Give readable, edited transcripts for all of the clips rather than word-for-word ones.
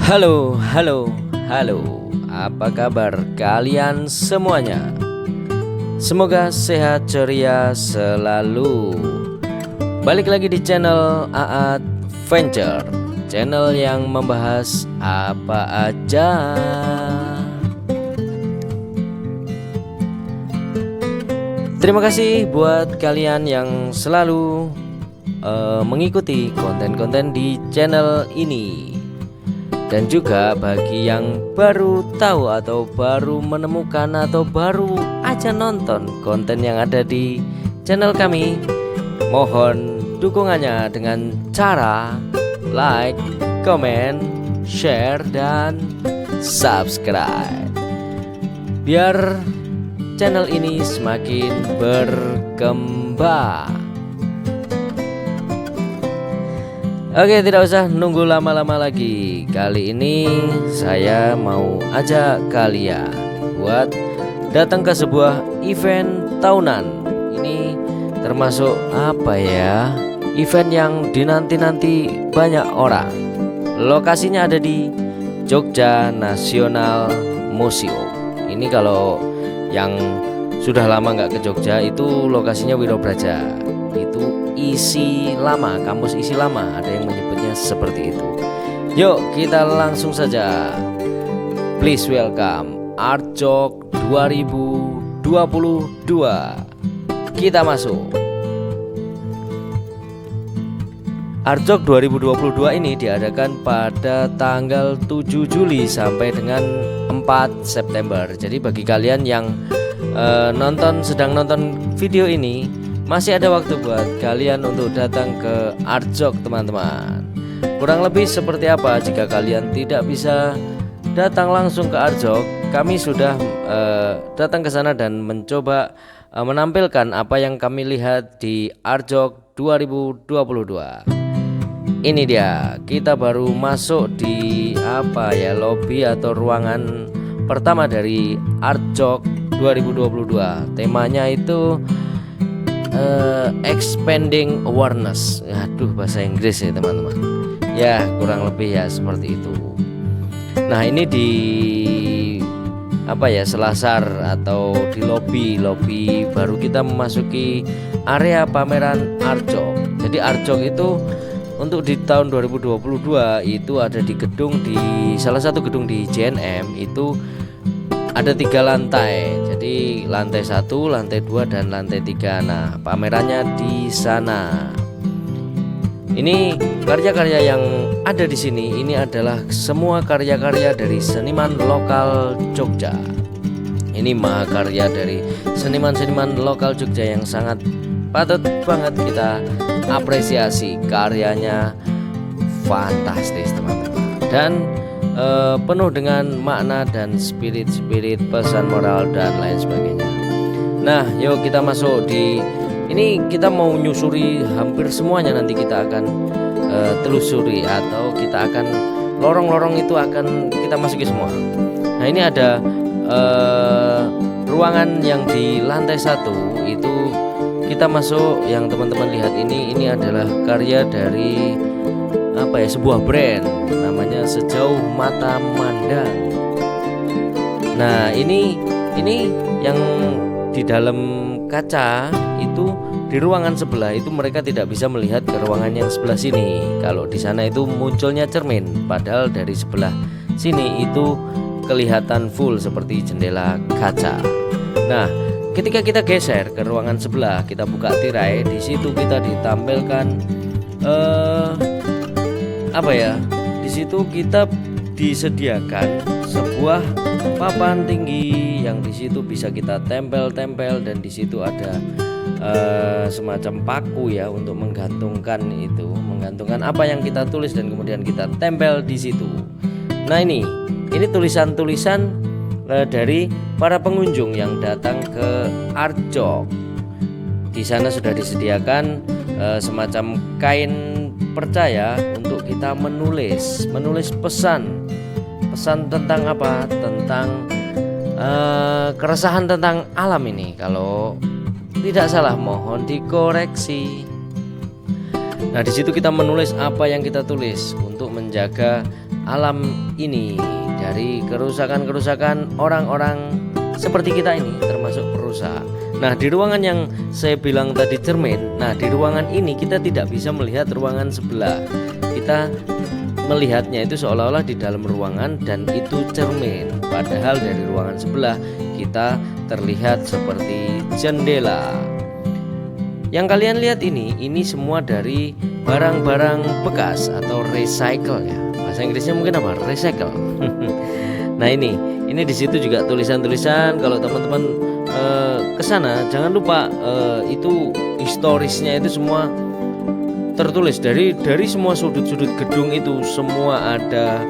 Halo, halo, halo. Apa kabar kalian semuanya? Semoga sehat ceria selalu. Balik lagi di channel Aat Venture, channel yang membahas apa aja. Terima kasih buat kalian yang selalu mengikuti konten-konten di channel ini. Dan juga bagi yang baru tahu atau baru menemukan atau baru aja nonton konten yang ada di channel kami, mohon dukungannya dengan cara like, comment, share, dan subscribe biar channel ini semakin berkembang. Oke, tidak usah nunggu lama-lama lagi. Kali ini saya mau ajak kalian buat datang ke sebuah event tahunan. Ini termasuk apa ya? Event yang dinanti-nanti banyak orang. Lokasinya ada di Jogja National Museum. Ini kalau yang sudah lama nggak ke Jogja itu lokasinya Wirobraja. Itu isi lama, kampus isi lama, ada yang menyebutnya seperti itu. Yuk kita langsung saja. Please welcome Artjok 2022. Kita masuk. Artjok 2022 ini diadakan pada tanggal 7 Juli sampai dengan 4 September. Jadi bagi kalian yang sedang nonton video ini, masih ada waktu buat kalian untuk datang ke Artjok, teman-teman. Kurang lebih seperti apa jika kalian tidak bisa datang langsung ke Artjok? Kami sudah datang ke sana dan mencoba menampilkan apa yang kami lihat di Artjok 2022. Ini dia, kita baru masuk di lobi atau ruangan pertama dari Artjok 2022. Temanya itu expanding awareness. Aduh, bahasa Inggris ya teman-teman. Ya kurang lebih ya seperti itu. Nah ini di selasar atau di lobi baru kita memasuki area pameran Artjok. Jadi Artjok itu untuk di tahun 2022 itu ada di salah satu gedung di JNM. Itu ada 3 lantai. Jadi lantai 1, lantai 2, dan lantai 3. Nah, pamerannya di sana. Ini karya-karya yang ada di sini ini adalah semua karya-karya dari seniman lokal Jogja. Ini mahakarya dari seniman-seniman lokal Jogja yang sangat patut banget kita apresiasi. Karyanya fantastis, teman-teman. Dan penuh dengan makna dan spirit pesan moral dan lain sebagainya. Nah, yuk kita masuk di ini. Kita mau nyusuri hampir semuanya, nanti kita akan telusuri atau kita akan lorong-lorong itu akan kita masuki semua. Nah, ini ada ruangan yang di lantai 1 itu kita masuk. Yang teman-teman lihat ini adalah karya dari sebuah brand namanya Sejauh Mata Mandang. Nah ini yang di dalam kaca itu, di ruangan sebelah itu mereka tidak bisa melihat ke ruangan yang sebelah sini. Kalau di sana itu munculnya cermin, padahal dari sebelah sini itu kelihatan full seperti jendela kaca. Nah ketika kita geser ke ruangan sebelah, kita buka tirai, di situ kita ditampilkan di situ kita disediakan sebuah papan tinggi yang di situ bisa kita tempel-tempel, dan di situ ada semacam paku ya untuk menggantungkan apa yang kita tulis dan kemudian kita tempel di situ. Nah ini tulisan-tulisan dari para pengunjung yang datang ke Artjok. Di sana sudah disediakan semacam kain percaya untuk kita menulis pesan tentang apa? Tentang keresahan tentang alam ini. Kalau tidak salah, mohon dikoreksi. Nah, di situ kita menulis apa yang kita tulis untuk menjaga alam ini, dari kerusakan-kerusakan orang-orang seperti kita ini, termasuk perusahaan. Nah, di ruangan yang saya bilang tadi cermin, nah di ruangan ini kita tidak bisa melihat ruangan sebelah. Kita melihatnya itu seolah-olah di dalam ruangan dan itu cermin. Padahal dari ruangan sebelah kita terlihat seperti jendela. Yang kalian lihat ini semua dari barang-barang bekas atau recycle ya. Bahasa Inggrisnya mungkin apa? Recycle. Nah ini di situ juga tulisan-tulisan. Kalau teman-teman ke sana jangan lupa itu historisnya itu semua tertulis dari semua sudut-sudut gedung itu semua ada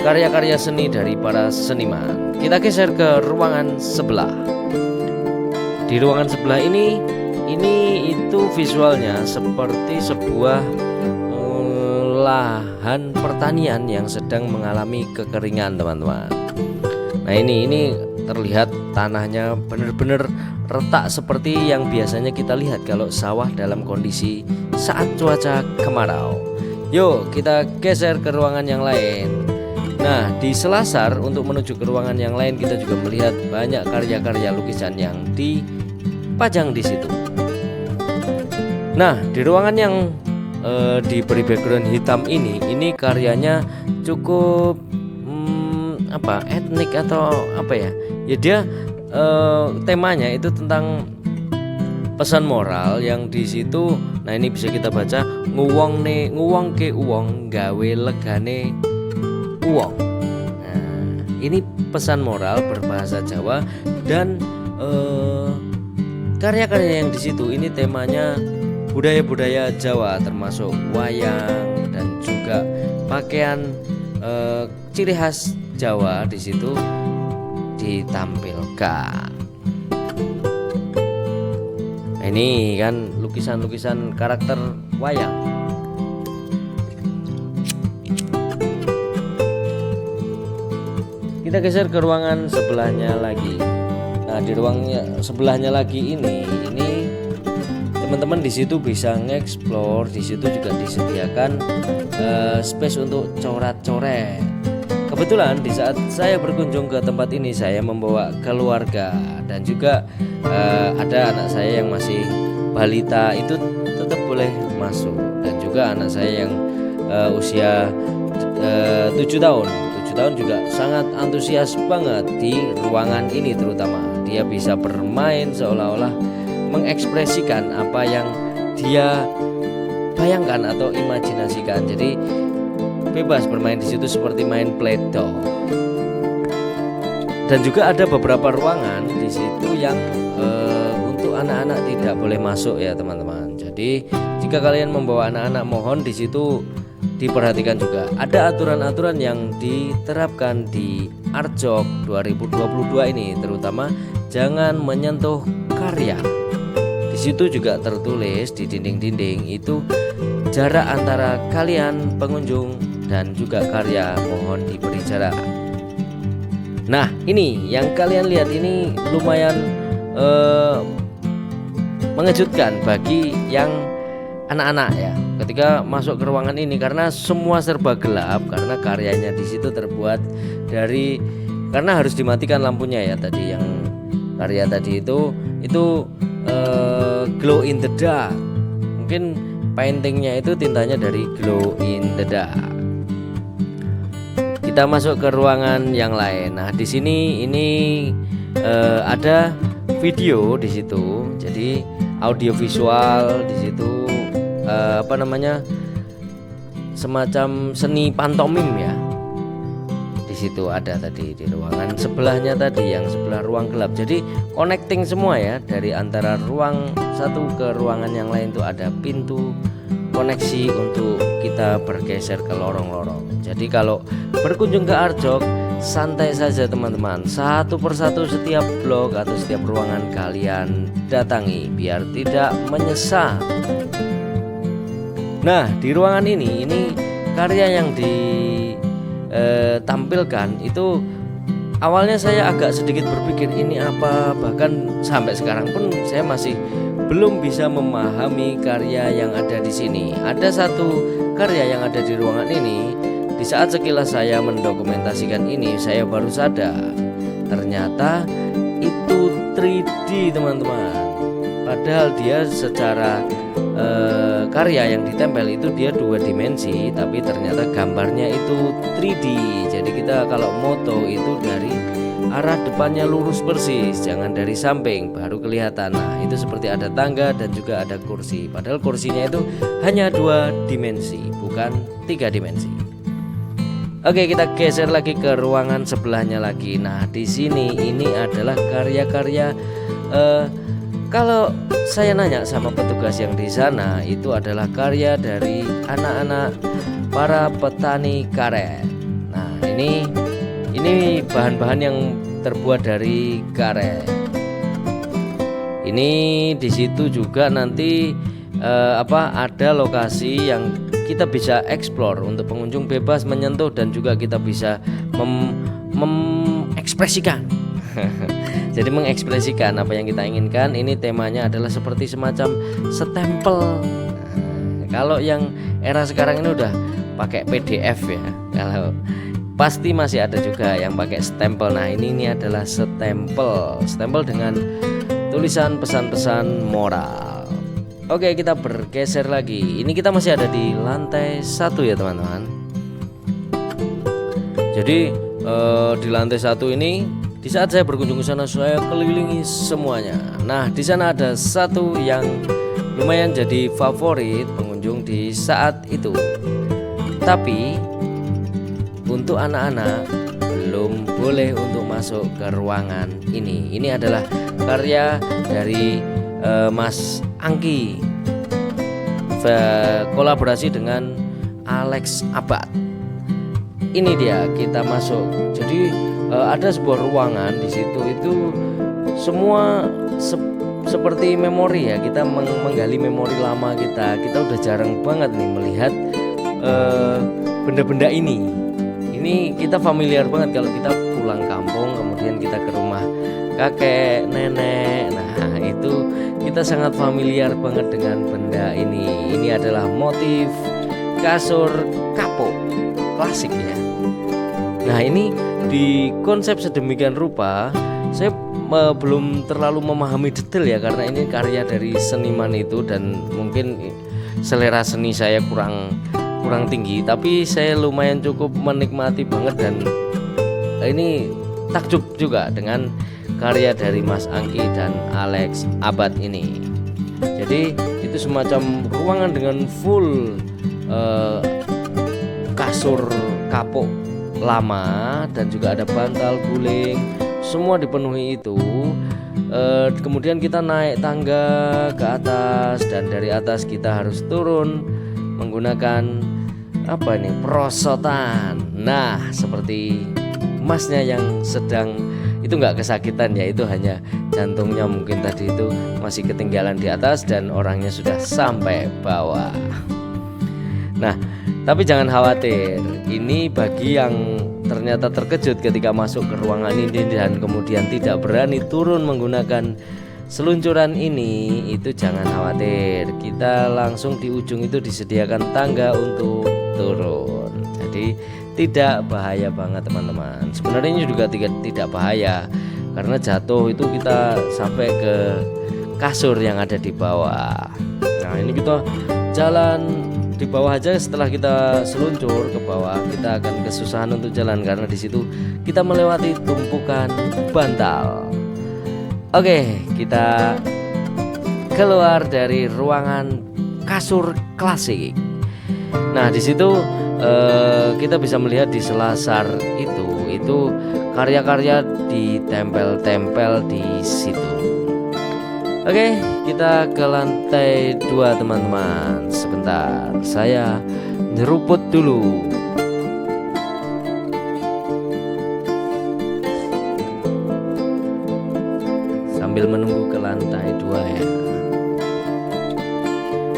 karya-karya seni dari para seniman. Kita geser ke ruangan sebelah. Di ruangan sebelah ini itu visualnya seperti sebuah lahan pertanian yang sedang mengalami kekeringan, teman-teman. Nah ini terlihat tanahnya benar-benar retak seperti yang biasanya kita lihat kalau sawah dalam kondisi saat cuaca kemarau. Yuk kita geser ke ruangan yang lain. Nah di selasar untuk menuju ke ruangan yang lain kita juga melihat banyak karya-karya lukisan yang dipajang di situ. Nah di ruangan yang diberi background hitam ini karyanya cukup etnik atau apa ya? Ya dia temanya itu tentang pesan moral yang di situ. Nah ini bisa kita baca, nguwong ke uwong gawe legane uwong. Nah ini pesan moral berbahasa Jawa dan karya-karya yang di situ ini temanya budaya-budaya Jawa, termasuk wayang dan juga pakaian ciri khas Jawa di situ ditampilkan. Nah, ini kan lukisan-lukisan karakter wayang. Kita geser ke ruangan sebelahnya lagi. Nah, di ruang sebelahnya lagi ini teman-teman di situ bisa nge-explore. Di situ juga disediakan space untuk coret-coret. Kebetulan di saat saya berkunjung ke tempat ini saya membawa keluarga dan juga ada anak saya yang masih balita, itu tetap boleh masuk, dan juga anak saya yang usia 7 tahun juga sangat antusias banget di ruangan ini. Terutama dia bisa bermain seolah-olah mengekspresikan apa yang dia bayangkan atau imajinasikan. Jadi bebas bermain di situ seperti main Play-Doh. Dan juga ada beberapa ruangan di situ yang untuk anak-anak tidak boleh masuk ya teman-teman. Jadi jika kalian membawa anak-anak mohon di situ diperhatikan juga. Ada aturan-aturan yang diterapkan di Arjok 2022 ini, terutama jangan menyentuh karya. Di situ juga tertulis di dinding-dinding itu jarak antara kalian pengunjung dan juga karya mohon diberi jarak. Nah ini yang kalian lihat ini lumayan mengejutkan bagi yang anak-anak ya ketika masuk ke ruangan ini, karena semua serba gelap, karena karyanya di situ terbuat dari, karena harus dimatikan lampunya ya tadi, yang karya tadi itu glow in the dark. Mungkin paintingnya itu tintanya dari glow in the dark. Kita masuk ke ruangan yang lain. Nah, di sini ini ada video di situ. Jadi audio visual di situ semacam seni pantomim ya. Di situ ada tadi di ruangan sebelahnya tadi, yang sebelah ruang gelap. Jadi connecting semua ya, dari antara ruang satu ke ruangan yang lain itu ada pintu koneksi untuk kita bergeser ke lorong-lorong. Jadi kalau berkunjung ke Arjok santai saja teman-teman, satu persatu setiap blok atau setiap ruangan kalian datangi biar tidak menyesal. Nah di ruangan ini karya yang ditampilkan itu awalnya saya agak sedikit berpikir ini apa, bahkan sampai sekarang pun saya masih belum bisa memahami karya yang ada di sini. Ada satu karya yang ada di ruangan ini, di saat sekilas saya mendokumentasikan ini, saya baru sadar ternyata itu 3D teman-teman. Padahal dia secara karya yang ditempel itu dia 2 dimensi, tapi ternyata gambarnya itu 3D. Jadi kita kalau moto itu dari arah depannya lurus persis, jangan dari samping baru kelihatan. Nah itu seperti ada tangga dan juga ada kursi. Padahal kursinya itu hanya 2 dimensi, bukan 3 dimensi. Oke, kita geser lagi ke ruangan sebelahnya lagi. Nah di sini ini adalah karya-karya kalau saya nanya sama petugas yang di sana, itu adalah karya dari anak-anak para petani karet. Nah, ini bahan-bahan yang terbuat dari karet. Ini di situ juga nanti ada lokasi yang kita bisa explore untuk pengunjung bebas menyentuh dan juga kita bisa mengekspresikan. Jadi mengekspresikan apa yang kita inginkan. Ini temanya adalah seperti semacam stempel. Kalau yang era sekarang ini udah pakai PDF ya. Kalau pasti masih ada juga yang pakai stempel. Nah ini adalah stempel dengan tulisan pesan-pesan moral. Oke, kita bergeser lagi. Ini kita masih ada di lantai 1 ya teman-teman. Jadi di lantai 1 ini, di saat saya berkunjung ke sana, saya kelilingi semuanya. Nah, di sana ada satu yang lumayan jadi favorit pengunjung di saat itu. Tapi untuk anak-anak belum boleh untuk masuk ke ruangan ini. Ini adalah karya dari Mas Angki, kolaborasi dengan Alex Abad. Ini dia, kita masuk. Jadi ada sebuah ruangan di situ itu semua seperti memori ya. Kita menggali memori lama kita. Kita udah jarang banget nih melihat benda-benda ini. Ini kita familiar banget kalau kita pulang kampung, kemudian kita ke rumah kakek, nenek. Nah itu kita sangat familiar banget dengan benda ini. Ini adalah motif kasur kapuk klasik ya. Nah ini di konsep sedemikian rupa, saya belum terlalu memahami detail ya, karena ini karya dari seniman itu dan mungkin selera seni saya kurang tinggi, tapi saya lumayan cukup menikmati banget dan ini takjub juga dengan karya dari Mas Angki dan Alex Abad ini. Jadi itu semacam ruangan dengan full kasur kapuk lama dan juga ada bantal guling, semua dipenuhi itu. Kemudian kita naik tangga ke atas dan dari atas kita harus turun menggunakan perosotan. Nah seperti masnya yang sedang itu nggak kesakitan ya, itu hanya jantungnya mungkin tadi itu masih ketinggalan di atas dan orangnya sudah sampai bawah. Nah tapi jangan khawatir, ini bagi yang ternyata terkejut ketika masuk ke ruangan ini dan kemudian tidak berani turun menggunakan seluncuran ini, itu jangan khawatir. Kita langsung di ujung itu disediakan tangga untuk turun. Jadi tidak bahaya banget teman-teman. Sebenarnya ini juga tidak bahaya, karena jatuh itu kita sampai ke kasur yang ada di bawah. Nah ini kita jalan di bawah aja, setelah kita seluncur ke bawah kita akan kesusahan untuk jalan karena di situ kita melewati tumpukan bantal. Oke, kita keluar dari ruangan kasur klasik. Nah di situ kita bisa melihat di selasar itu karya-karya ditempel-tempel di situ. Oke, kita ke lantai 2 teman-teman. Sebentar, saya nyeruput dulu. Sambil menunggu ke lantai 2 ya.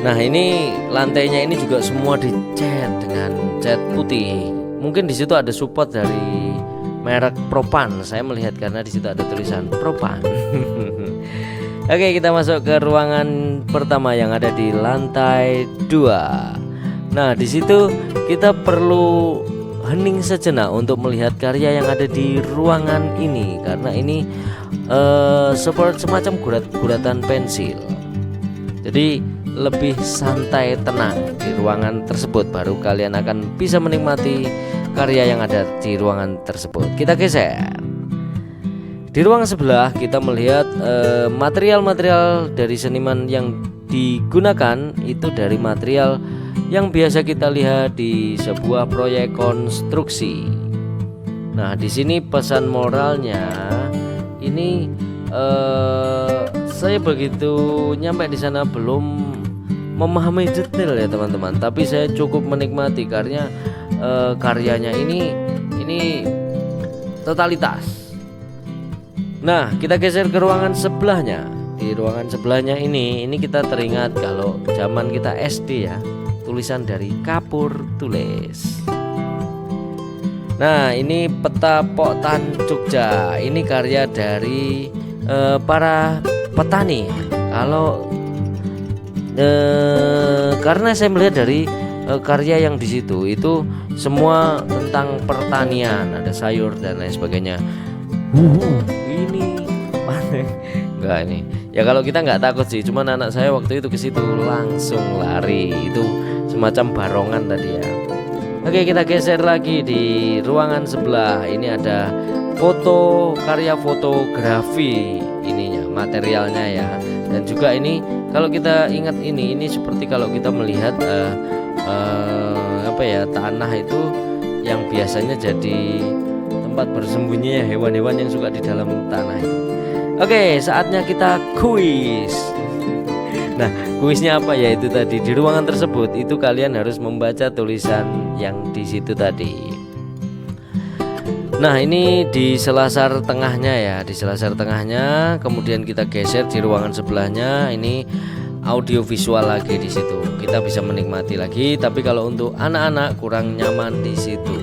Nah ini lantainya ini juga semua dicat dengan cat putih. Mungkin di situ ada support dari merek Propan. Saya melihat karena di situ ada tulisan Propan. Oke, kita masuk ke ruangan pertama yang ada di lantai 2. Nah, di situ kita perlu hening sejenak untuk melihat karya yang ada di ruangan ini, karena ini seperti semacam guratan pensil. Jadi lebih santai, tenang di ruangan tersebut, baru kalian akan bisa menikmati karya yang ada di ruangan tersebut. Kita geser. Di ruangan sebelah kita melihat material-material dari seniman yang digunakan itu dari material yang biasa kita lihat di sebuah proyek konstruksi. Nah, di sini pesan moralnya ini saya begitu nyampe di sana belum memahami detail ya teman-teman, tapi saya cukup menikmati karena karyanya ini totalitas. Nah, kita geser ke ruangan sebelahnya. Di ruangan sebelahnya ini kita teringat kalau zaman kita SD ya, tulisan dari kapur tulis. Nah, ini peta Poktan Jogja. Ini karya dari para petani. Kalau karena saya melihat dari karya yang di situ itu semua tentang pertanian, ada sayur dan lain sebagainya. Ini panen enggak ini ya, kalau kita nggak takut sih, cuman anak saya waktu itu ke situ langsung lari, itu semacam barongan tadi ya. Oke, kita geser lagi di ruangan sebelah. Ini ada foto, karya fotografi ininya, materialnya ya. Dan juga ini kalau kita ingat ini seperti kalau kita melihat tanah itu yang biasanya jadi tempat bersembunyinya hewan-hewan yang suka di dalam tanah itu. Oke, saatnya kita kuis. Nah, kuisnya apa ya? Itu tadi di ruangan tersebut itu kalian harus membaca tulisan yang di situ tadi. Nah, ini di selasar tengahnya ya, di selasar tengahnya. Kemudian kita geser di ruangan sebelahnya. Ini audio visual lagi di situ. Kita bisa menikmati lagi, tapi kalau untuk anak-anak kurang nyaman di situ.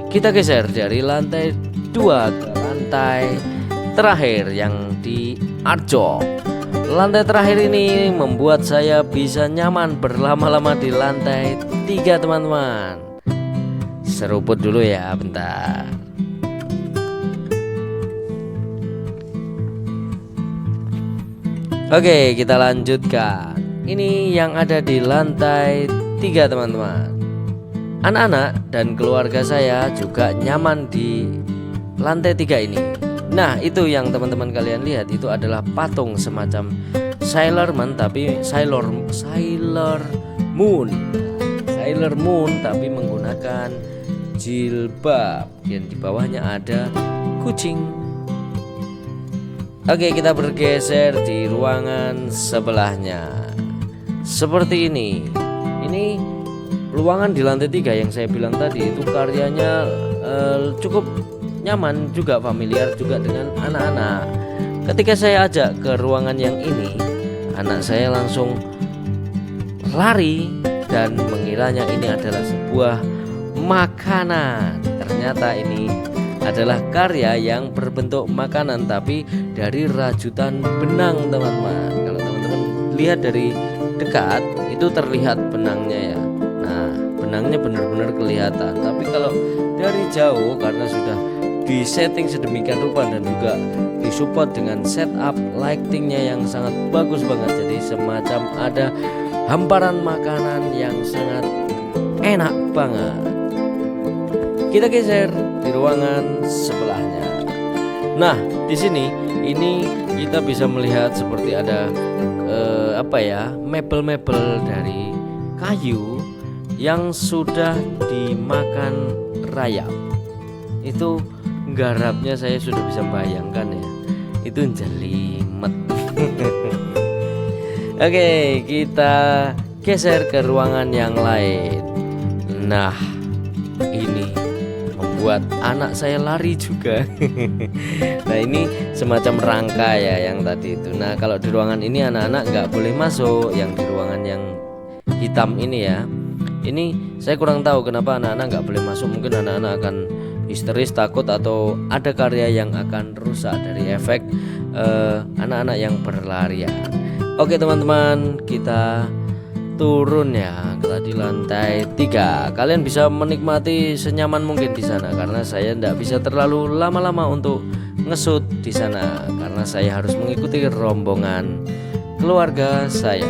Kita geser dari lantai 2 ke lantai terakhir yang di Arjo. Lantai terakhir ini membuat saya bisa nyaman berlama-lama di lantai 3 teman-teman. Seruput dulu ya, bentar. Oke, kita lanjutkan. Ini yang ada di lantai 3 teman-teman. Anak-anak dan keluarga saya juga nyaman di lantai 3 ini. Nah, itu yang teman-teman kalian lihat itu adalah patung semacam Sailor Moon, tapi Sailor Moon tapi menggunakan jilbab, dan di bawahnya ada kucing. Oke, kita bergeser di ruangan sebelahnya. Seperti ini. Ini ruangan di lantai 3 yang saya bilang tadi itu karyanya cukup nyaman juga, familiar juga dengan anak-anak. Ketika saya ajak ke ruangan yang ini, anak saya langsung lari dan mengiranya ini adalah sebuah makanan. Ternyata ini adalah karya yang berbentuk makanan tapi dari rajutan benang teman-teman. Kalau teman-teman lihat dari dekat itu terlihat benangnya ya. Nah, benangnya benar-benar kelihatan. Tapi kalau dari jauh karena sudah disetting sedemikian rupa dan juga disupport dengan setup lightingnya yang sangat bagus banget, jadi semacam ada hamparan makanan yang sangat enak banget. Kita geser di ruangan sebelahnya. Nah, di sini ini kita bisa melihat seperti ada mebel-mebel dari kayu yang sudah dimakan rayap. Itu garapnya saya sudah bisa bayangkan ya. Itu jelimet. Oke, kita geser ke ruangan yang lain. Nah, ini membuat anak saya lari juga. Nah, ini semacam rangka ya yang tadi itu. Nah, kalau di ruangan ini anak-anak nggak boleh masuk. Yang di ruangan yang hitam ini ya, ini saya kurang tahu kenapa anak-anak nggak boleh masuk. Mungkin anak-anak akan histeris, takut, atau ada karya yang akan rusak dari efek anak-anak yang berlarian. Oke teman-teman, kita turun ya di lantai 3. Kalian bisa menikmati senyaman mungkin di sana karena saya tidak bisa terlalu lama-lama untuk ngesut di sana karena saya harus mengikuti rombongan keluarga saya.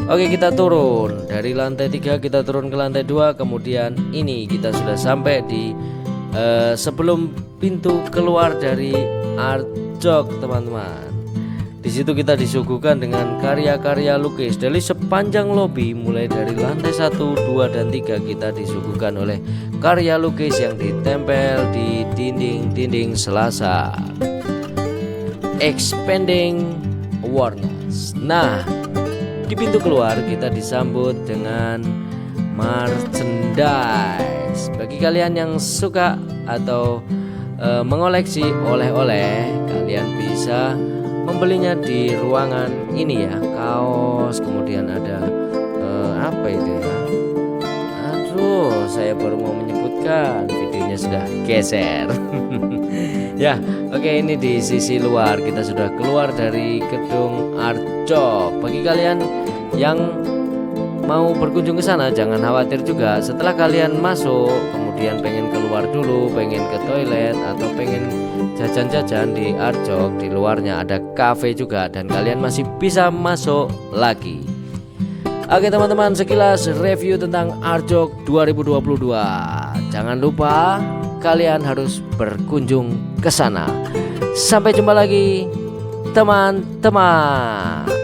Oke, kita turun dari lantai 3, kita turun ke lantai 2. Kemudian ini kita sudah sampai di sebelum pintu keluar dari Art Jok, teman-teman. Di situ kita disuguhkan dengan karya-karya lukis dari sepanjang lobi, mulai dari lantai 1, 2, dan 3 kita disuguhkan oleh karya lukis yang ditempel di dinding-dinding Selasa. Expanding awareness. Nah, di pintu keluar kita disambut dengan merchandise. Bagi kalian yang suka atau mengoleksi oleh-oleh, kalian bisa membelinya di ruangan ini ya, kaos, kemudian ada apa itu ya? Aduh, saya baru mau menyebutkan, videonya sudah geser. Ya, oke, ini di sisi luar kita sudah keluar dari gedung Art Jok. Bagi kalian yang mau berkunjung ke sana jangan khawatir juga. Setelah kalian masuk, kemudian pengen keluar dulu, pengen ke toilet atau pengen jajan-jajan di Art Jok, di luarnya ada cafe juga dan kalian masih bisa masuk lagi. Oke teman-teman, sekilas review tentang Art Jok 2022. Jangan lupa kalian harus berkunjung ke sana. Sampai jumpa lagi teman-teman.